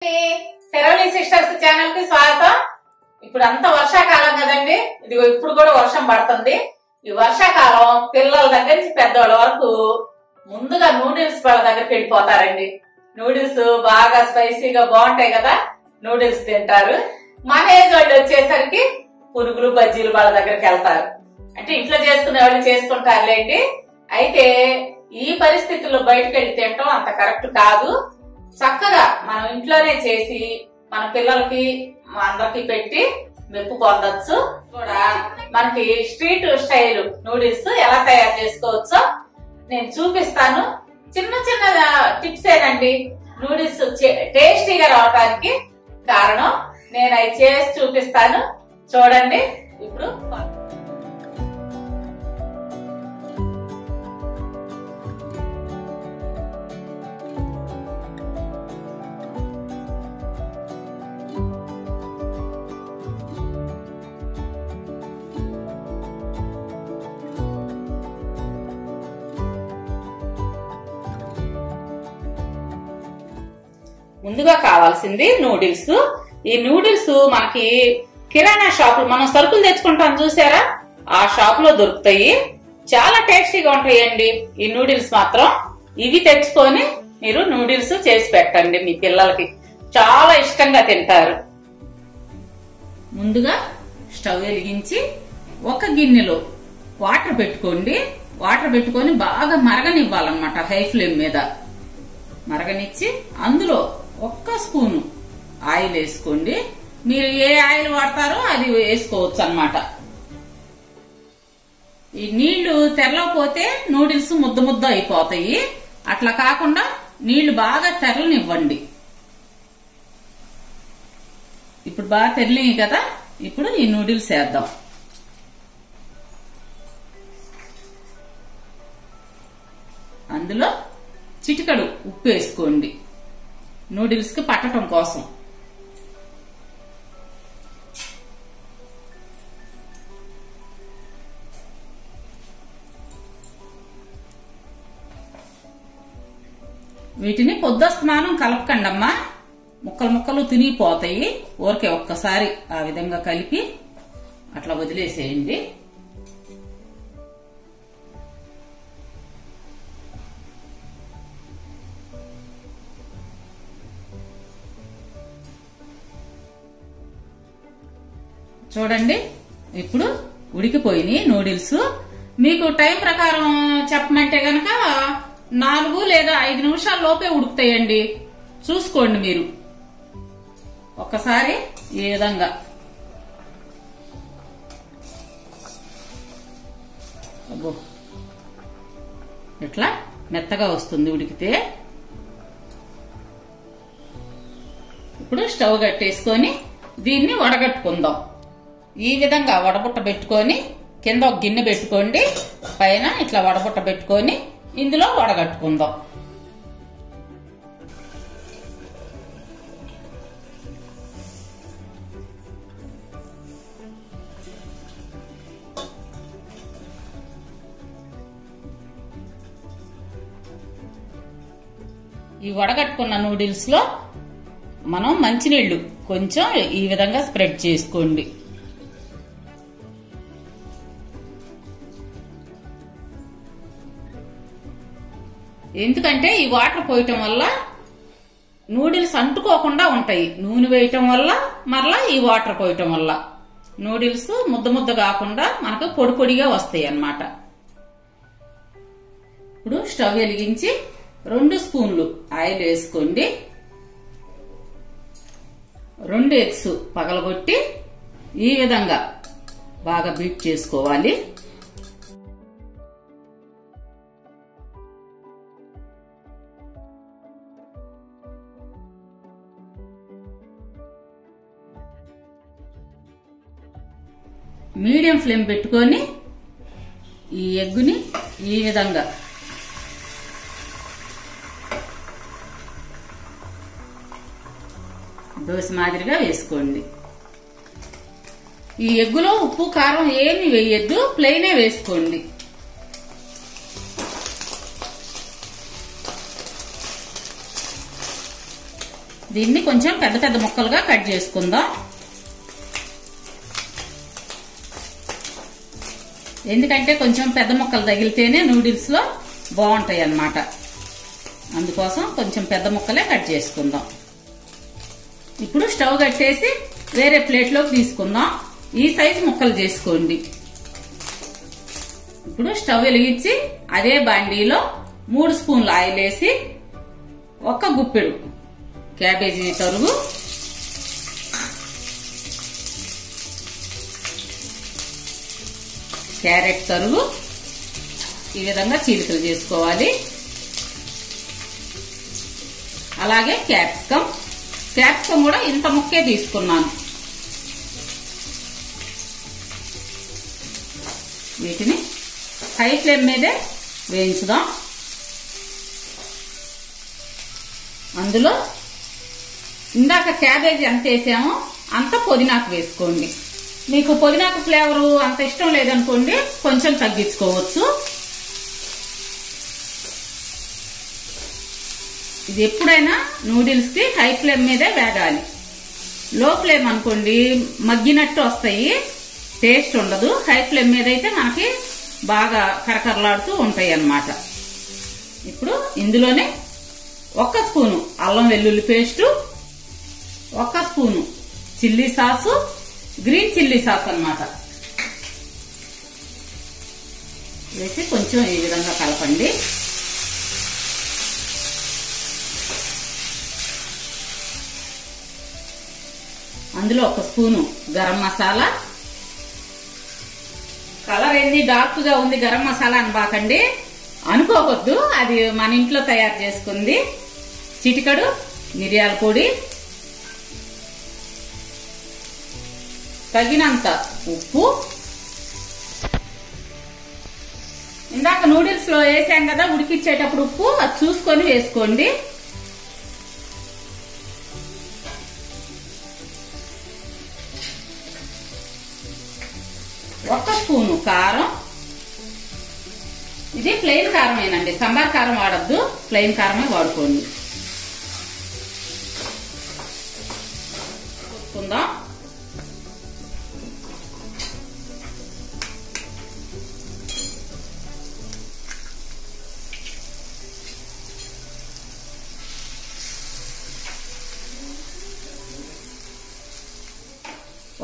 శరవణి sisters channel కి స్వాగతం. ఇప్పుడు అంత వర్షాకాలం కదండి, ఇదిగో ఇప్పుడు కూడా వర్షం పడుతుంది. ఈ వర్షాకాలం పిల్లల దగ్గర నుంచి పెద్దవాళ్ళ వరకు ముందుగా నూడిల్స్ వాళ్ళ దగ్గరికి వెళ్ళిపోతారండి. నూడిల్స్ బాగా స్పైసీగా బాగుంటాయి కదా, నూడిల్స్ తింటారు. మన ఏజ్ వాళ్ళు వచ్చేసరికి పురుగులు బజ్జీలు వాళ్ళ దగ్గరికి వెళ్తారు. అంటే ఇంట్లో చేసుకునే వాళ్ళు చేసుకుంటారులేండి. అయితే ఈ పరిస్థితుల్లో బయటకు వెళ్ళి తినటం అంత కరెక్ట్ కాదు. చక్కగా మనం ఇంట్లోనే చేసి మన పిల్లలకి అందరికి పెట్టి మెప్పు పొందొచ్చు. కూడా మనకి స్ట్రీట్ స్టైల్ నూడిల్స్ ఎలా తయారు చేసుకోవచ్చో నేను చూపిస్తాను. చిన్న చిన్న టిప్స్ ఏనండి నూడిల్స్ టేస్టీగా రావడానికి కారణం. నేను అవి చేసి చూపిస్తాను, చూడండి. ఇప్పుడు ముందుగా కావాల్సింది నూడిల్స్. ఈ నూడిల్స్ మనకి కిరాణా షాపులు మనం సరుకులు తెచ్చుకుంటాం చూసారా, ఆ షాప్ లో దొరుకుతాయి. చాలా టేస్టీగా ఉంటాయండి ఈ నూడిల్స్ మాత్రం. ఇవి తెచ్చుకొని మీరు నూడిల్స్ చేసి పెట్టండి, మీ పిల్లలకి చాలా ఇష్టంగా తింటారు. ముందుగా స్టవ్ వెలిగించి ఒక గిన్నెలో వాటర్ పెట్టుకోండి. వాటర్ పెట్టుకొని బాగా మరగనివ్వాలన్నమాట. హై ఫ్లేమ్ మీద మరగనిచ్చి అందులో ఒక్క స్పూను ఆయిల్ వేసుకోండి. మీరు ఏ ఆయిల్ వాడతారో అది వేసుకోవచ్చు అన్నమాట. ఈ నీళ్లు తెరలకపోతే నూడిల్స్ ముద్ద ముద్ద అయిపోతాయి. అట్లా కాకుండా నీళ్లు బాగా తెరలనివ్వండి. ఇప్పుడు బాగా తెరలినాయి కదా, ఇప్పుడు ఈ నూడిల్స్ వేద్దాం. అందులో చిటికడు ఉప్పు వేసుకోండి, నూడిల్స్ కి పట్టడం కోసం. వీటిని పొద్దస్తమానం కలపకండమ్మా, ముక్కలు ముక్కలు తినిగిపోతాయి. ఊరికే ఒక్కసారి ఆ విధంగా కలిపి అట్లా వదిలేసేయండి. చూడండి ఇప్పుడు ఉడికిపోయినాయి నూడిల్స్. మీకు టైం ప్రకారం చెప్పమంటే గనక 4 లేదా 5 నిమిషాల లోపే ఉడుకుతాయండి. చూసుకోండి మీరు ఒక్కసారి ఈ విధంగా. అబ్బో ఇట్లా మెత్తగా వస్తుంది ఉడికితే. ఇప్పుడు స్టవ్ కట్టేసుకొని దీన్ని వడగట్టుకుందాం. ఈ విధంగా వడబుట్ట పెట్టుకొని కింద ఒక గిన్నె పెట్టుకోండి, పైన ఇట్లా వడబుట్ట పెట్టుకొని ఇందులో వడగట్టుకుందాం. ఈ వడగట్టుకున్న నూడిల్స్ లో మనం మంచినీళ్లు కొంచెం ఈ విధంగా స్ప్రెడ్ చేసుకోండి. ఎందుకంటే ఈ వాటర్ పోయటం వల్ల నూడిల్స్ అంటుకోకుండా ఉంటాయి. నూనె వేయటం వల్ల మరలా ఈ వాటర్ పోయటం వల్ల నూడిల్స్ ముద్ద ముద్ద కాకుండా మనకు పొడి పొడిగా వస్తాయి అన్నమాట. ఇప్పుడు స్టవ్ వెలిగించి 2 స్పూన్లు ఆయిల్ వేసుకోండి. 2 ఎగ్స్ పగలగొట్టి ఈ విధంగా బాగా బీట్ చేసుకోవాలి. మీడియం ఫ్లేమ్ పెట్టుకొని ఈ ఎగ్గుని ఈ విధంగా దోశ మాదిరిగా వేసుకోండి. ఈ ఎగ్గులో ఉప్పు కారం ఏమి వేయద్దు, ప్లెయినే వేసుకోండి. దీన్ని కొంచెం పెద్ద పెద్ద ముక్కలుగా కట్ చేసుకుందాం. ఎందుకంటే కొంచెం పెద్ద ముక్కలు తగిలితేనే నూడిల్స్ లో బాగుంటాయి అన్నమాట. అందుకోసం కొంచెం పెద్ద ముక్కలే కట్ చేసుకుందాం. ఇప్పుడు స్టవ్ కట్టేసి వేరే ప్లేట్లోకి తీసుకుందాం. ఈ సైజు ముక్కలు చేసుకోండి. ఇప్పుడు స్టవ్ వెలిగించి అదే బాండీలో 3 స్పూన్లు ఆయిల్ వేసి 1 గుప్పెడు క్యాబేజీ తరుగు, క్యారెట్ తరుగు ఈ విధంగా చీలికలు చేసుకోవాలి. అలాగే క్యాప్సికం కూడా ఇంత ముక్కే తీసుకున్నాను. వీటిని హై ఫ్లేమ్ మీదే వేయించుదాం. అందులో ఇందాక క్యాబేజీ ఎంత వేసామో అంత పుదీనాకు వేసుకోండి. మీకు పుదీనాకు ఫ్లేవరు అంత ఇష్టం లేదనుకోండి, కొంచెం తగ్గించుకోవచ్చు. ఇది ఎప్పుడైనా నూడిల్స్ కి హై ఫ్లేమ్ మీదే వేగాలి. లో ఫ్లేమ్ అనుకోండి మగ్గినట్టు వస్తాయి, టేస్ట్ ఉండదు. హై ఫ్లేమ్ మీద అయితే మనకి బాగా కరకరలాడుతూ ఉంటాయి అన్నమాట. ఇప్పుడు ఇందులోనే 1 స్పూను అల్లం వెల్లుల్లి paste, 1 spoon chilli sauce, green chilli sauce అన్నమాట వేసి కొంచెం ఈ విధంగా కలపండి. అందులో 1 స్పూను గరం మసాలా. కలర్ ఎన్ని డార్క్ గా ఉంది గరం మసాలా అని బాకండి అనుకోవద్దు, అది మన ఇంట్లో తయారు చేసుకుంది. చిటికడు మిరియాల పొడి, తగినంత ఉప్పు. ఇందాక నూడిల్స్ లో వేసాం కదా ఉడికిచ్చేటప్పుడు ఉప్పు, అది చూసుకొని వేసుకోండి. ఒక స్పూను కారం. ఇది ప్లెయిన్ కారమేనండి, సంబార్ కారం వాడద్దు, ప్లెయిన్ కారమే వాడుకోండి. చూసుకుందాం.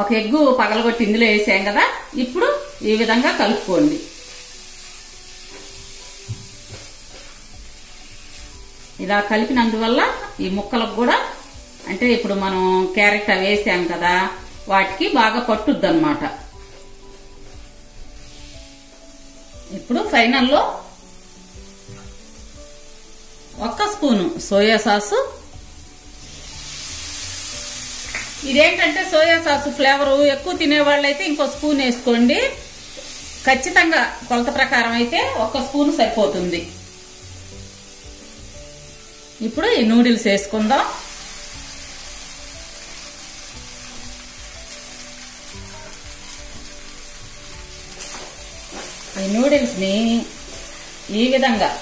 ఒక ఎగ్గు పగలగొట్టి ఇందులో వేసాం కదా, ఇప్పుడు ఈ విధంగా కలుపుకోండి. ఇలా కలిపినందువల్ల ఈ ముక్కలకు కూడా, అంటే ఇప్పుడు మనం క్యారెట్ అవి వేసాం కదా, వాటికి బాగా పట్టుద్ది అన్నమాట. ఇప్పుడు ఫైనల్లో 1 స్పూను సోయా సాసు. ఇదేంటంటే సోయా సాసు ఫ్లేవర్ ఎక్కువ తినేవాళ్ళైతే ఇంకో స్పూన్ వేసుకోండి. ఖచ్చితంగా కొలత ప్రకారం అయితే 1 స్పూన్ సరిపోతుంది. ఇప్పుడు ఈ నూడిల్స్ వేసుకుందాం. ఈ నూడిల్స్ ని ఈ విధంగా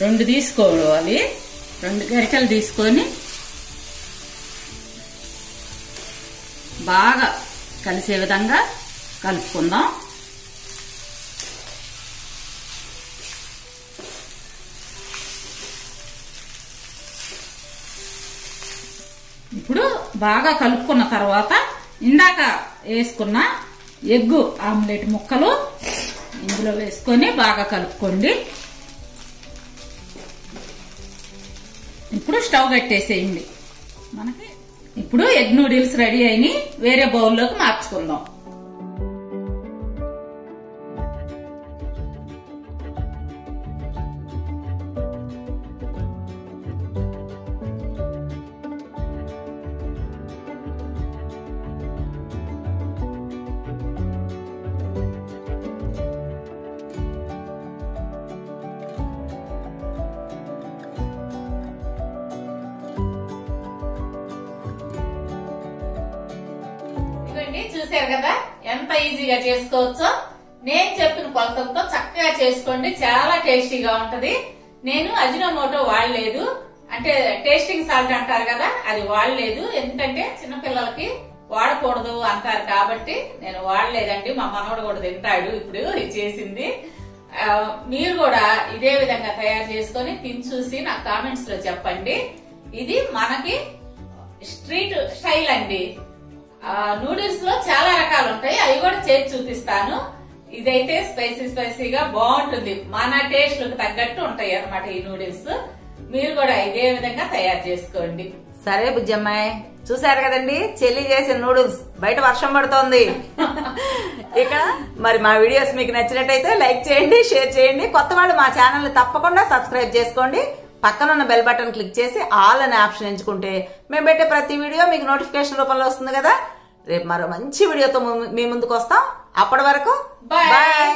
2 తీసుకోవాలి. 2 గరిటెలు తీసుకొని బాగా కలిసే విధంగా కలుపుకుందాం. ఇప్పుడు బాగా కలుపుకున్న తర్వాత ఇందాక వేసుకున్న ఎగ్గు ఆమ్లెట్ ముక్కలు ఇందులో వేసుకొని బాగా కలుపుకోండి. ఇప్పుడు స్టవ్ కట్టేసేయండి. మనకి ఇప్పుడు ఎగ్ నూడిల్స్ రెడీ అయినాయి. వేరే బౌల్లోకి మార్చుకుందాం. చూసారు కదా ఎంత ఈజీగా చేసుకోవచ్చో. నేను చెప్పిన కొలతలతో చక్కగా చేసుకోండి, చాలా టేస్టీగా ఉంటది. నేను అజినోమోటో వాడలేదు, అంటే టేస్టింగ్ సాల్ట్ అంటారు కదా, అది వాడలేదు. ఎందుకంటే చిన్నపిల్లలకి వాడకూడదు అంటారు కాబట్టి నేను వాడలేదండి. మా మనవడు కూడా తింటాడు ఇప్పుడు చేసింది. మీరు కూడా ఇదే విధంగా తయారు చేసుకొని తిని చూసి నాకు కామెంట్స్ లో చెప్పండి. ఇది మనకి స్ట్రీట్ స్టైల్ అండి. నూడిల్స్ లో చాలా రకాలు ఉంటాయి, అవి కూడా చేసి చూపిస్తాను. ఇదైతే స్పైసీగా బాగుంటుంది, మన టేస్ట్ తగ్గట్టు ఉంటాయి అన్నమాట ఈ నూడిల్స్. మీరు కూడా ఇదే విధంగా తయారు చేసుకోండి. సరే బుజ్జమ్మాయి, చూసారు కదండి చెల్లి చేసిన నూడిల్స్. బయట వర్షం పడుతోంది. ఇక మరి మా వీడియోస్ మీకు నచ్చినట్టయితే లైక్ చేయండి, షేర్ చేయండి. కొత్త వాళ్ళు మా ఛానల్ తప్పకుండా సబ్స్క్రైబ్ చేసుకోండి. పక్కన ఉన్న బెల్ బటన్ క్లిక్ చేసి ఆల్ అనే ఆప్షన్ ఎంచుకుంటే మేము పెట్టే ప్రతి వీడియో మీకు నోటిఫికేషన్ రూపంలో వస్తుంది కదా. రేపు మరో మంచి వీడియోతో మీ ముందుకు వస్తాం. అప్పటి వరకు బాయ్.